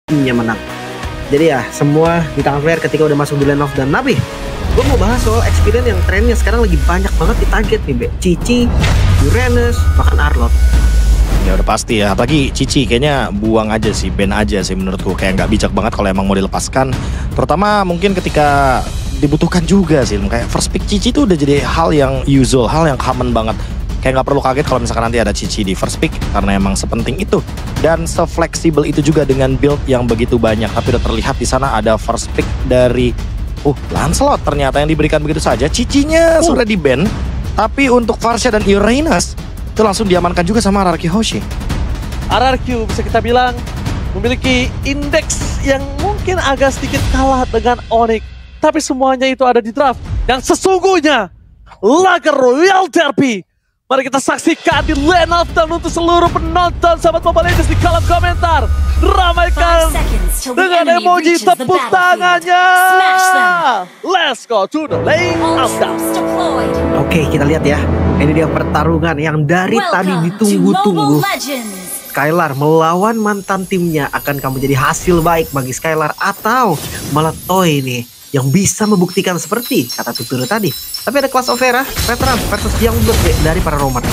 timnya menang. Jadi ya semua di tangan player ketika udah masuk di lane of dan Nabi. Gue mau bahas soal experience yang trennya sekarang lagi banyak banget di target nih, Be. Cici, Uranus, bahkan Arlott. Ya udah pasti ya, apalagi Cici kayaknya buang aja sih, ban aja sih menurutku. Kayak nggak bijak banget kalau emang mau dilepaskan. Terutama mungkin ketika dibutuhkan juga sih. Kayak first pick Cici itu udah jadi hal yang usual, hal yang common banget. Kayak nggak perlu kaget kalau misalkan nanti ada Cici di first pick, karena emang sepenting itu dan se-fleksibel itu juga dengan build yang begitu banyak. Tapi udah terlihat di sana ada first pick dari Lancelot ternyata yang diberikan begitu saja. Cicinya sudah di-ban, tapi untuk Varsha dan Uranus itu langsung diamankan juga sama RRQ Hoshi. RRQ bisa kita bilang memiliki indeks yang mungkin agak sedikit kalah dengan Onyx, tapi semuanya itu ada di draft yang sesungguhnya laga Royal Derby. Mari kita saksikan di Lane of Time untuk seluruh penonton sahabat Mobile Legends di kolom komentar. Ramaikan dengan emoji tepuk tangannya. Let's go to the Lane of Time. Oke, kita lihat ya. Ini dia pertarungan yang dari tadi ditunggu-tunggu. Skylar melawan mantan timnya. Akankah menjadi hasil baik bagi Skylar atau malah Toy nih yang bisa membuktikan seperti kata Tuturu tadi. Tapi ada Clash of Era, veteran versus Youngblood dari para roamer.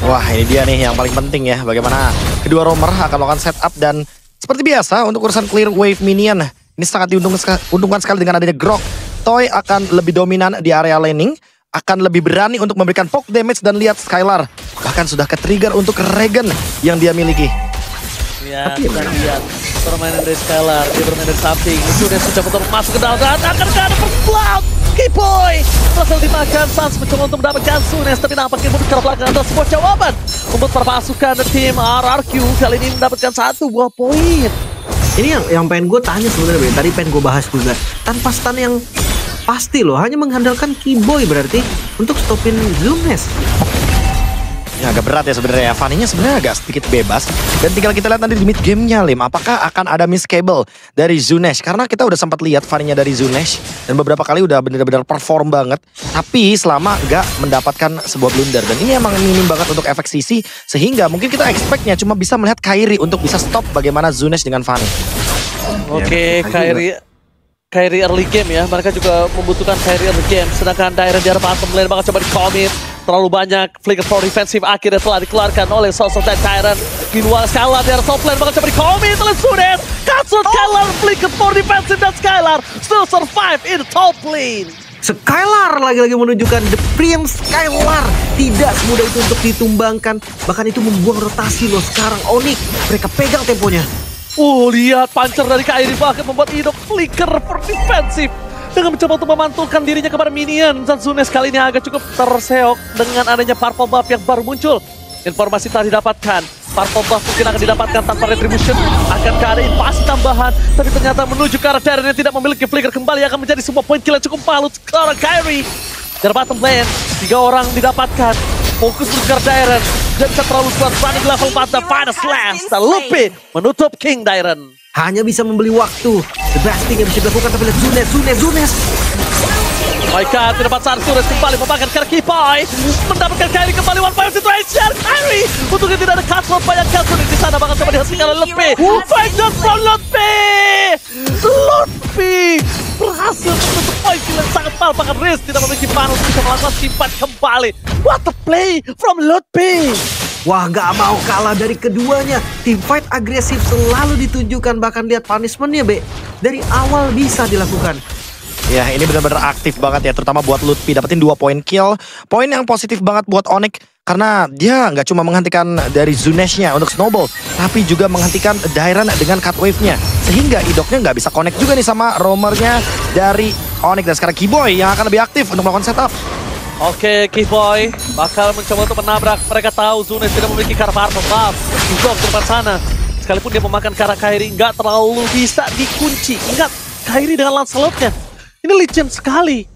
Wah, ini dia nih yang paling penting ya. Bagaimana kedua roamer akan melakukan setup dan seperti biasa untuk urusan clear wave minion. Ini sangat diuntungkan sekali dengan adanya Grok. Toy akan lebih dominan di area laning, akan lebih berani untuk memberikan poke damage dan lihat Skylar bahkan sudah ke-trigger untuk Regen yang dia miliki. Ya, kita lihat permainan dari Skylar, dia bermain dari samping. Sudah betul masuk ke dalam dan akan ada first blood. Kiboy berhasil dimakan, Sans mencoba untuk mendapatkan Sunes, tapi nampaknya membuka belakang ada sebuah jawaban membuat para pasukan tim RRQ kali ini mendapatkan 1 buah poin. Ini yang pengen gue tanya sebenarnya, tadi pengen gue bahas juga. Tanpa stun yang pasti loh, hanya mengandalkan Kiboy berarti untuk stopin Zunes. Ya agak berat ya sebenarnya. Fanny-nya sebenarnya agak sedikit bebas. Dan tinggal kita lihat nanti di mid game-nya, Lim. Apakah akan ada miss cable dari Zunesh? Karena kita udah sempat lihat Fanny-nya dari Zunesh. Dan beberapa kali udah benar-benar perform banget. Tapi selama nggak mendapatkan sebuah blunder. Dan ini emang minim banget untuk efek CC. Sehingga mungkin kita expect-nya cuma bisa melihat Kairi untuk bisa stop bagaimana Zunesh dengan Fanny. Oke, Kairi early game ya. Mereka juga membutuhkan Kairi early game. Sedangkan Dairen di arah bottom lane bakal coba di-commit. Terlalu banyak flicker for defensive akhirnya telah dikeluarkan oleh sosok dan Tyrant. Di luar Skylar di arah top lane bakal coba di-commit oleh Sunes. Katsut Skylar flicker for defensive dan Skylar still survive in the top lane. Skylar lagi-lagi menunjukkan The Prince Skylar tidak semudah itu untuk ditumbangkan. Bahkan itu membuang rotasi loh sekarang Onyx. Mereka pegang temponya. Lihat puncher dari Kairi bahkan membuat hidup flicker for defensive. Dengan mencoba untuk memantulkan dirinya kepada minion. Dan Zunes kali ini agak cukup terseok dengan adanya purple buff yang baru muncul. Informasi telah didapatkan. Purple buff mungkin akan didapatkan tanpa retribution. Akankah ada invasi tambahan? Tapi ternyata menuju ke arah Darren yang tidak memiliki flicker kembali akan menjadi sebuah poin kill yang cukup malu sekarang Kairi. Dari bottom lane, 3 orang didapatkan. Fokus untuk ke arah Darren. Dan bisa terlalu kuat running level 4 dan final slash. Dan Lupi menutup King Darren. Hanya bisa membeli waktu. The best thing yang bisa dilakukan, tapi lihat Zunes. Baiklah, dapat saat Sunes kembali membakar Kiboy. Mendapatkan Kairi kembali one fire situation. Kairi, untungnya tidak ada Katsut, banyak Katsut di sana bakal coba dihentikan oleh Lupi. Fight down from Lupi berhasil menutup poin kill yang sangat mahal. Bahkan Riz tidak memiliki panel bisa melakukan simpan kembali. What a play from Lupi. Wah, gak mau kalah dari keduanya. Team fight agresif selalu ditunjukkan. Bahkan lihat punishment-nya, Be. Dari awal bisa dilakukan. Ya, ini benar-benar aktif banget ya. Terutama buat Lutfi. Dapetin 2 poin kill. Poin yang positif banget buat Onyx. Karena dia nggak cuma menghentikan dari Zunesh-nya untuk Snowball. Tapi juga menghentikan Dairen dengan cut wave-nya. Sehingga idoknya nggak bisa connect juga nih sama roamer-nya dari Onyx. Dan sekarang Kiboy yang akan lebih aktif untuk melakukan setup. Oke, Kiboy bakal mencoba untuk menabrak. Mereka tahu Zunes tidak memiliki karakter buff. Juga ke depan sana. Sekalipun dia memakan karakter Kairi, nggak terlalu bisa dikunci. Ingat, Kairi dengan Lancelot-nya. Ini legend sekali.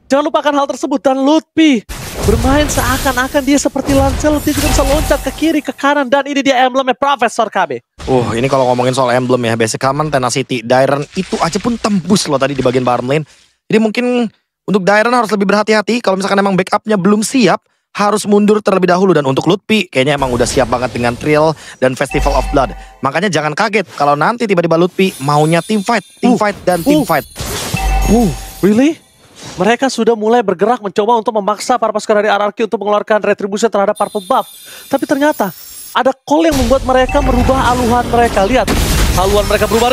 Jangan lupakan hal tersebut. Dan Lutfi bermain seakan-akan dia seperti Lancelot. Dia juga bisa loncat ke kiri, ke kanan. Dan ini dia emblemnya Profesor KB. Ini kalau ngomongin soal emblem ya. Basic Common, Tenacity, Dairen itu aja pun tembus loh tadi di bagian bottom lane. Jadi mungkin untuk Dairen harus lebih berhati-hati. Kalau misalkan emang backupnya belum siap, harus mundur terlebih dahulu. Dan untuk Lutfi kayaknya emang udah siap banget dengan Thrill dan Festival of Blood. Makanya jangan kaget kalau nanti tiba-tiba Lutfi maunya team fight dan team fight. Really? Mereka sudah mulai bergerak mencoba untuk memaksa para pasukan dari RRQ untuk mengeluarkan retribution terhadap Purple Buff. Tapi ternyata ada call yang membuat mereka merubah haluan mereka. Lihat, haluan mereka berubah.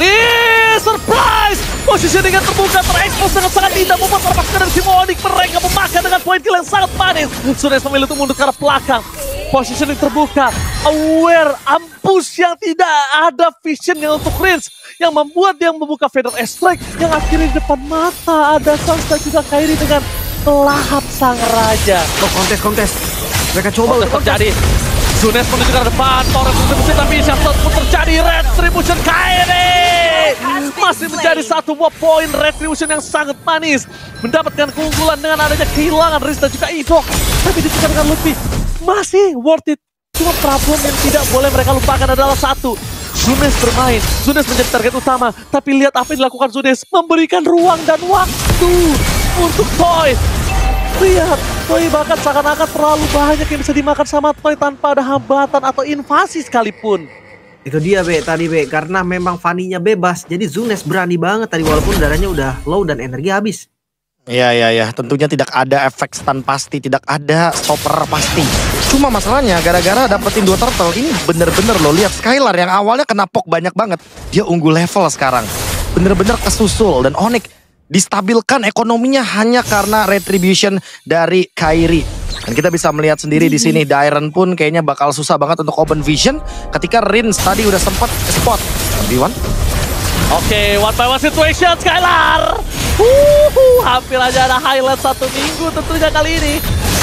Surprise! Positioning yang terbuka terekspos dengan sangat indah membuat para pasukan dari tim Onyx mereka memakan dengan poin kill yang sangat manis. Sunes memilih untuk mundur ke arah belakang. Positioning terbuka, aware, ambush yang tidak ada visionnya untuk Rinse, yang membuat dia membuka Feather Strike yang akhirnya di depan mata ada Sans dan juga Kairi dengan lahap sang raja. Kontes. Mereka coba untuk terjadi. Sunes menuju ke depan, Torres retribution tapi shutdown pun terjadi. Retribution Kairi masih menjadi satu buah poin retribution yang sangat manis, mendapatkan keunggulan dengan adanya kehilangan Riz dan juga Idok. Tapi ditukar dengan Lutfi masih worth it. Cuma problem yang tidak boleh mereka lupakan adalah satu, Sunes bermain, Sunes menjadi target utama. Tapi lihat apa yang dilakukan Sunes, memberikan ruang dan waktu untuk Toy. Lihat, Toy bahkan seakan-akan terlalu banyak yang bisa dimakan sama Toy tanpa ada hambatan atau invasi sekalipun. Itu dia tadi karena memang Fanny-nya bebas. Jadi Zunes berani banget tadi walaupun darahnya udah low dan energi habis. Iya, tentunya tidak ada efek stun pasti, tidak ada stopper pasti. Cuma masalahnya gara-gara dapetin 2 turtle ini bener-bener lo lihat Skylar yang awalnya kena poke banyak banget. Dia unggul level sekarang. Bener-bener kesusul dan Onyx distabilkan ekonominya hanya karena retribution dari Kairi. Dan kita bisa melihat sendiri di sini Dairen pun kayaknya bakal susah banget untuk open vision ketika Rinse tadi udah sempat spot. One. Oke, one by one situation Skylar. Hampir aja ada highlight 1 minggu tentunya kali ini.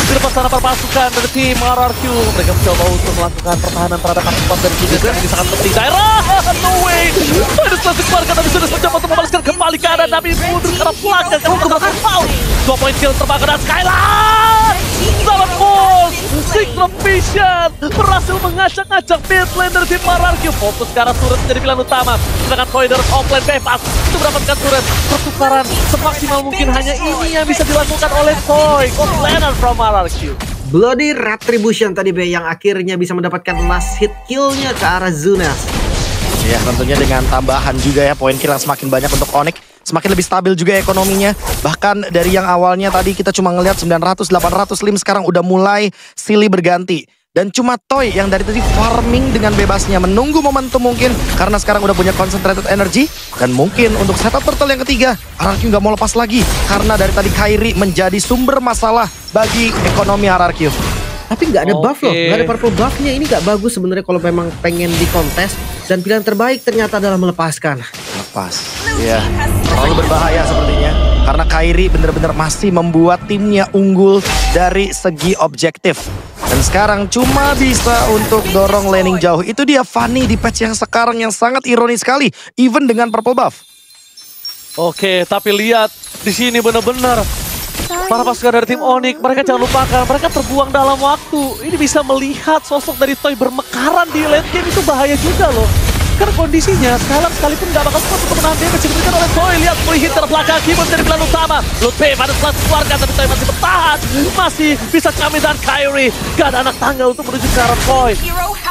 Dilepas sana perpasukan dari tim RRQ. Mereka mencoba untuk melakukan pertahanan terhadap aktivitas dari Sunes yang ini sangat penting. Dairen, no way. Minus masuk keluarga tapi Sunes mencoba untuk membalaskan kembali ke arah tapi mundur ke arah belakang karena terlalu foul. 2 poin kill terbakar dan Skylar. Sangat full. Synchro Vision berhasil mengacak-acak mid lane dari tim RRQ. Fokus ke arah turret menjadi pilihan utama. Sedangkan Voider offline bebas untuk mendapatkan turret. Pertukaran semaksimal mungkin hanya ini yang bisa dilakukan oleh Toy. Offlaner from RRQ. Bloody Retribution tadi yang akhirnya bisa mendapatkan last hit kill-nya ke arah Zunes. Ya tentunya dengan tambahan juga ya poin kill yang semakin banyak untuk Onyx. Semakin lebih stabil juga ekonominya. Bahkan dari yang awalnya tadi kita cuma ngelihat 900-800 lim sekarang udah mulai silih berganti. Dan cuma Toy yang dari tadi farming dengan bebasnya menunggu momentum mungkin karena sekarang udah punya concentrated energy. Dan mungkin untuk setup turtle yang ketiga RRQ nggak mau lepas lagi karena dari tadi Kairi menjadi sumber masalah bagi ekonomi RRQ. Tapi nggak ada buff loh, nggak ada purple buffnya. Ini nggak bagus sebenarnya kalau memang pengen di kontes. Dan pilihan terbaik ternyata adalah melepaskan. Lepas, ya terlalu berbahaya sepertinya. Karena Kairi benar-benar masih membuat timnya unggul dari segi objektif. Dan sekarang cuma bisa untuk dorong laning jauh. Itu dia Fanny di patch yang sekarang yang sangat ironis sekali. Even dengan purple buff. Oke, tapi lihat di sini benar-benar para pasukan dari tim Onyx, mereka jangan lupakan, mereka terbuang dalam waktu. Ini bisa melihat sosok dari Toy bermekaran di late game itu bahaya juga loh. Karena kondisinya sekalipun gak bakal kuat untuk menahan damage yang diberikan oleh Toy. Lihat free hit terbelakang, Keyboard menjadi pilihan utama. Lutfi pada setelah keluarga, tapi Toy masih bertahan. Masih bisa Kami dan Kairi. Gak ada anak tangga untuk menuju ke arah Toy.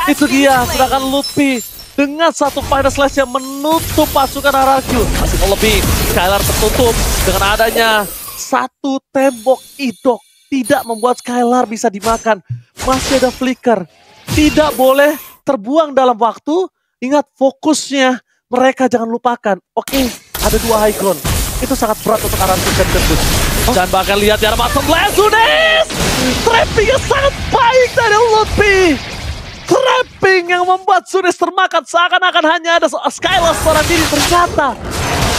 Itu dia, sedangkan Lutfi dengan satu final slash yang menutup pasukan RRQ. Masih mau lebih, Skylar tertutup dengan adanya satu tembok Idok. Tidak membuat Skylar bisa dimakan. Masih ada flicker. Tidak boleh terbuang dalam waktu. Ingat fokusnya, mereka jangan lupakan. Oke, ada 2 high ground. Itu sangat berat untuk RRQ tembus. Dan bahkan lihat di arah bottom lane, Sunes! Trapping yang sangat baik dari Lutfi. Trapping yang membuat Sunes termakan seakan-akan hanya ada Skylar seorang diri. Ternyata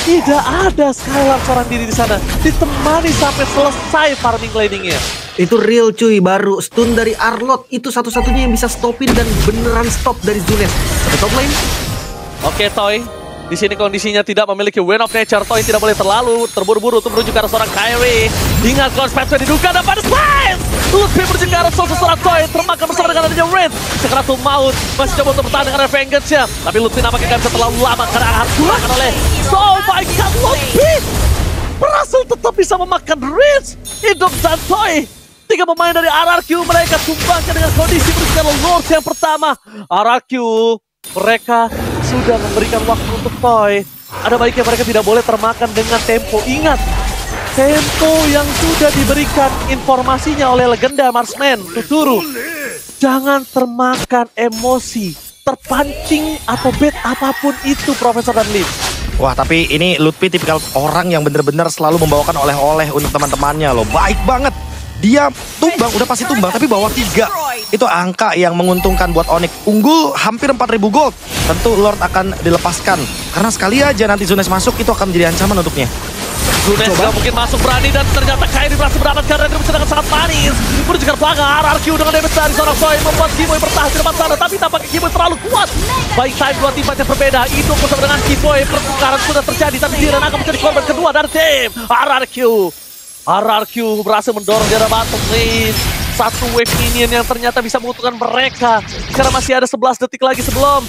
tidak ada Skylar seorang diri di sana. Ditemani sampai selesai farming laningnya. Itu real cuy, baru stun dari Arlot itu satu-satunya yang bisa stopin dan beneran stop dari Zunes. Ke top lane. Oke Toy, di sini kondisinya tidak memiliki Wind of Nature. Toy tidak boleh terlalu terburu-buru untuk menuju ke arah seorang Kairi. Ingat Conspector diduga dan pada slice. Lutfi menuju ke arah seorang Toy, termakan bersama dengan adanya Red. Sekeratul maut masih coba untuk bertahan dengan Vengeance-nya. Tapi Lutfi nampaknya gak bisa terlalu lama karena akan dilakukan oleh Oh my God, Lutfi berhasil tetap bisa memakan Red. Hidup dan Toy 3 pemain dari RRQ mereka tumbangkan dengan kondisi berusaha Lord yang pertama. RRQ mereka sudah memberikan waktu untuk Toy. Ada baiknya mereka tidak boleh termakan dengan tempo. Ingat, tempo yang sudah diberikan informasinya oleh legenda Marksman Tuturu. Jangan termakan emosi, terpancing atau bet apapun itu Profesor dan Lim. Wah, tapi ini Lutfi tipikal orang yang bener-bener selalu membawakan oleh-oleh untuk teman-temannya loh. Baik banget. Dia tumbang, udah pasti tumbang, tapi bawa 3. Itu angka yang menguntungkan buat Onyx. Unggul hampir 4.000 gold. Tentu Lord akan dilepaskan. Karena sekali aja nanti Zunes masuk, itu akan menjadi ancaman untuknya. Zunes gak mungkin masuk berani dan ternyata Kairi berhasil mendapatkan Red Ribbon dengan sangat manis. Menunjukkan pelanggan RRQ dengan damage dari seorang Toy membuat Kiboy bertahan di depan sana. Tapi tampaknya Kiboy terlalu kuat. Baik time 2 tim fight yang berbeda. Induk bersama dengan Kiboy. Pertukaran sudah terjadi, tapi Jiren akan menjadi korban kedua dari tim RRQ. RRQ berhasil mendorong di arah bottom lane. Satu wave minion yang ternyata bisa menguntungkan mereka. Karena masih ada 11 detik lagi sebelum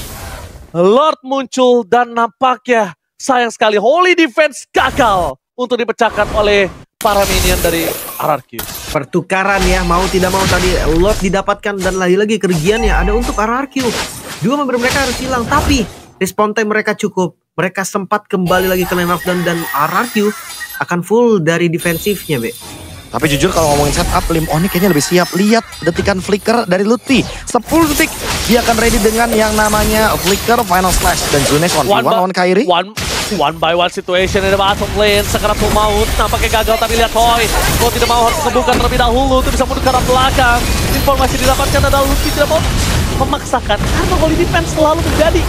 Lord muncul dan nampaknya sayang sekali Holy Defense gagal untuk dipecahkan oleh para minion dari RRQ. Pertukaran ya, mau tidak mau tadi Lord didapatkan dan lagi-lagi kerugiannya ada untuk RRQ. 2 member mereka harus hilang, tapi respawn time mereka cukup. Mereka sempat kembali lagi ke lane of down dan RRQ akan full dari defensifnya, Be. Tapi jujur kalau ngomongin setup, Lim Onyx kayaknya lebih siap. Lihat detikan flicker dari Lutfi. 10 detik dia akan ready dengan yang namanya flicker final slash. Dan Zunes 1v1 lawan Kairi. One by one situation di bottom lane. Sekarang tuh maut nampaknya gagal, tapi lihat Toy. Kalau tidak mau harus kebuka terlebih dahulu. Itu bisa mundur ke arah belakang. Informasi didapatkan adalah Lutfi tidak mau memaksakan. Karena Holy Defense selalu menjadi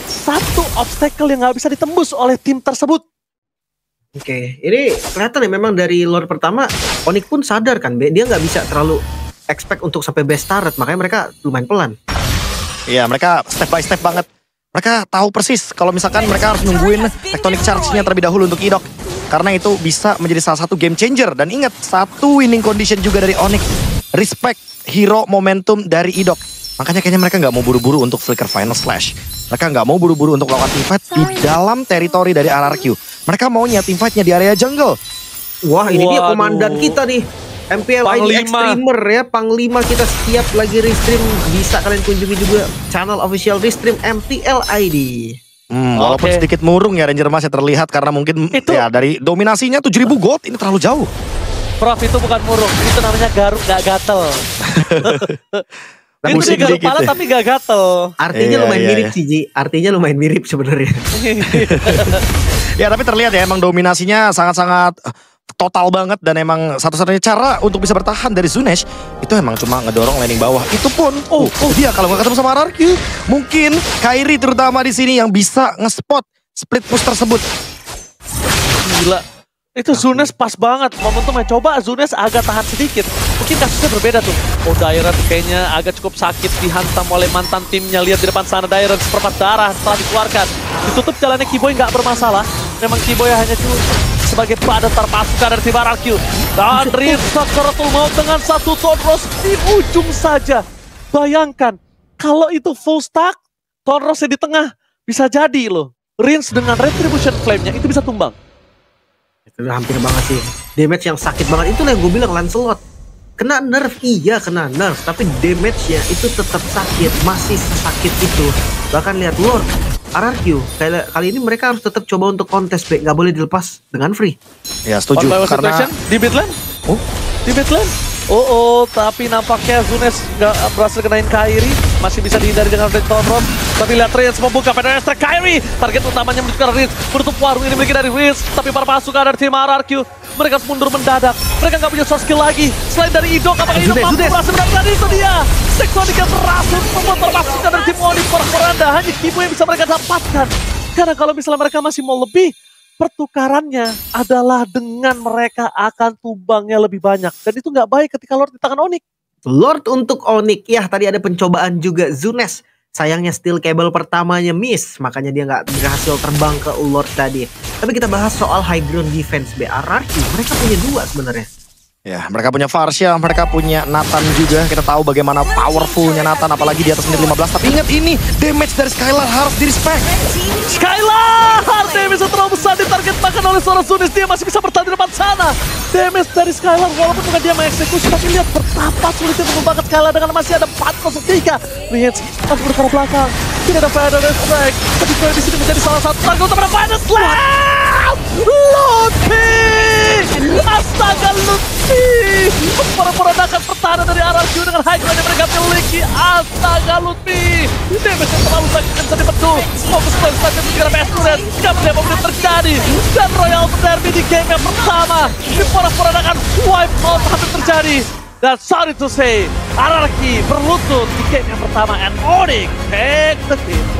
satu obstacle yang nggak bisa ditembus oleh tim tersebut. Oke, ini kelihatan ya memang dari Lord pertama Onyx pun sadar kan, Be, dia nggak bisa terlalu expect untuk sampai best turret, makanya mereka lumayan pelan. Iya, mereka step by step banget. Mereka tahu persis kalau misalkan mereka harus nungguin tectonic charge-nya terlebih dahulu untuk Idok. Karena itu bisa menjadi salah satu game changer. Dan ingat, satu winning condition juga dari Onyx. Respect hero momentum dari Idok. Makanya kayaknya mereka nggak mau buru-buru untuk flicker final slash. Mereka nggak mau buru-buru untuk melakukan teamfight di dalam teritori dari RRQ. Mereka maunya teamfightnya di area jungle. Wah, ini dia komandan kita nih. MPL ID Extremer ya, Panglima kita setiap lagi restream. Bisa kalian kunjungi juga channel official restream MPL ID. Walaupun sedikit murung ya Ranger Mas ya terlihat karena mungkin itu, ya dari dominasinya 7.000 gold ini terlalu jauh. Prof, itu bukan murung, itu namanya garuk gak gatel. Itu dia garuk kepala tapi gak gatel. Artinya lumayan mirip sih, Ji. Artinya lumayan mirip sebenarnya. Ya tapi terlihat ya emang dominasinya sangat-sangat total banget. Dan emang satu-satunya cara untuk bisa bertahan dari Zunes itu emang cuma ngedorong laning bawah. Itu pun dia kalau nggak ketemu sama RRQ, mungkin Kairi terutama di sini yang bisa nge-spot split push tersebut. Gila. Itu Zunes pas banget momentumnya. Coba Zunes agak tahan sedikit. Mungkin kasusnya berbeda tuh. Oh, Dairon kayaknya agak cukup sakit dihantam oleh mantan timnya. Lihat di depan sana Dairon seperempat darah setelah dikeluarkan. Ditutup jalannya Kiboy nggak bermasalah. Memang Kiboy hanya cuma sebagai predator pasukan dari tim RRQ. Dan Rin Sakaratul Maut dengan satu Thornros di ujung saja. Bayangkan kalau itu full stack, Thornrosnya di tengah bisa jadi loh. Rins dengan Retribution Flame-nya itu bisa tumbang. Itu hampir banget sih. Damage yang sakit banget. Itulah yang gue bilang Lancelot. Kena nerf, iya kena nerf. Tapi damage-nya itu tetap sakit. Masih sakit itu. Bahkan lihat Lord, RRQ. Kali ini mereka harus tetap coba untuk kontes, Be. Gak boleh dilepas dengan free. Ya setuju. Karena di midlane. Di midlane. Tapi nampaknya Zunes gak berhasil kenain Kairi. Masih bisa dihindari dengan Red Thornros. Tapi lihat Rins membuka pada strike Kairi. Target utamanya menunjukkan Rins. Menutup warung ini memiliki dari Rins. Tapi para pasukan dari tim RRQ, mereka mundur mendadak. Mereka nggak punya source skill lagi. Selain dari Idok, apakah Idok mampu berhasil mendapatkan itu dia? Tectonic yang berhasil membuat para pasukan dari tim Onyx porak-poranda. Hanya Kibo yang bisa mereka dapatkan. Karena kalau misalnya mereka masih mau lebih, pertukarannya adalah dengan mereka akan tumbangnya lebih banyak. Dan itu nggak baik ketika Lord di tangan Onyx. Lord untuk Onyx. Ya, tadi ada pencobaan juga Zunes. Sayangnya steel cable pertamanya miss. Makanya dia nggak berhasil terbang ke Lord tadi. Tapi kita bahas soal high ground defense RRQ. Mereka punya dua sebenarnya. Ya, mereka punya Varsha, mereka punya Nathan juga. Kita tahu bagaimana powerfulnya Nathan, apalagi di atas menit 15. Tapi ingat ini, damage dari Skylar harus di-respect. Skylar! Damage terlalu besar di target bahkan oleh seorang Zunes. Dia masih bisa bertahan di depan sana. Damage dari Skylar walaupun bukan dia mengeksekusi, tapi lihat betapa sulitnya mengembangkan Skylar dengan masih ada 4-0-3. Riens masih bertaruh belakang. Tidak ada Final Strike. Tapi Chloe di sini menjadi salah satu target utama Final Slam. Lutfi! Astaga, Lutfi! Memporak-porandakan pertahanan dari RRQ dengan high ground yang mereka miliki. Astaga, Lutfi! Damage yang terlalu sakit dan bisa dibetul. Fokus Chloe saja mengejar PS Turret. Kapan dia mau terjadi? Dan Royal Derby di game yang pertama. Memporak-porandakan wipe out hampir terjadi. Dan sorry to say, RRQ berlutut di game yang pertama. And Onyx take the game.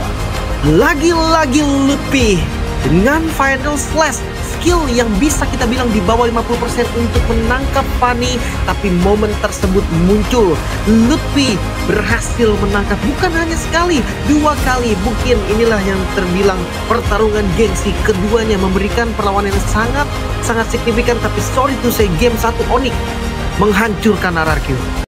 Lagi-lagi Lutfi dengan Final Slash, skill yang bisa kita bilang di bawah 50% untuk menangkap Fanny, tapi momen tersebut muncul. Lutfi berhasil menangkap bukan hanya sekali, 2 kali. Mungkin inilah yang terbilang pertarungan gengsi. Keduanya memberikan perlawanan yang sangat signifikan, tapi sorry to say game 1 Onyx menghancurkan RRQ.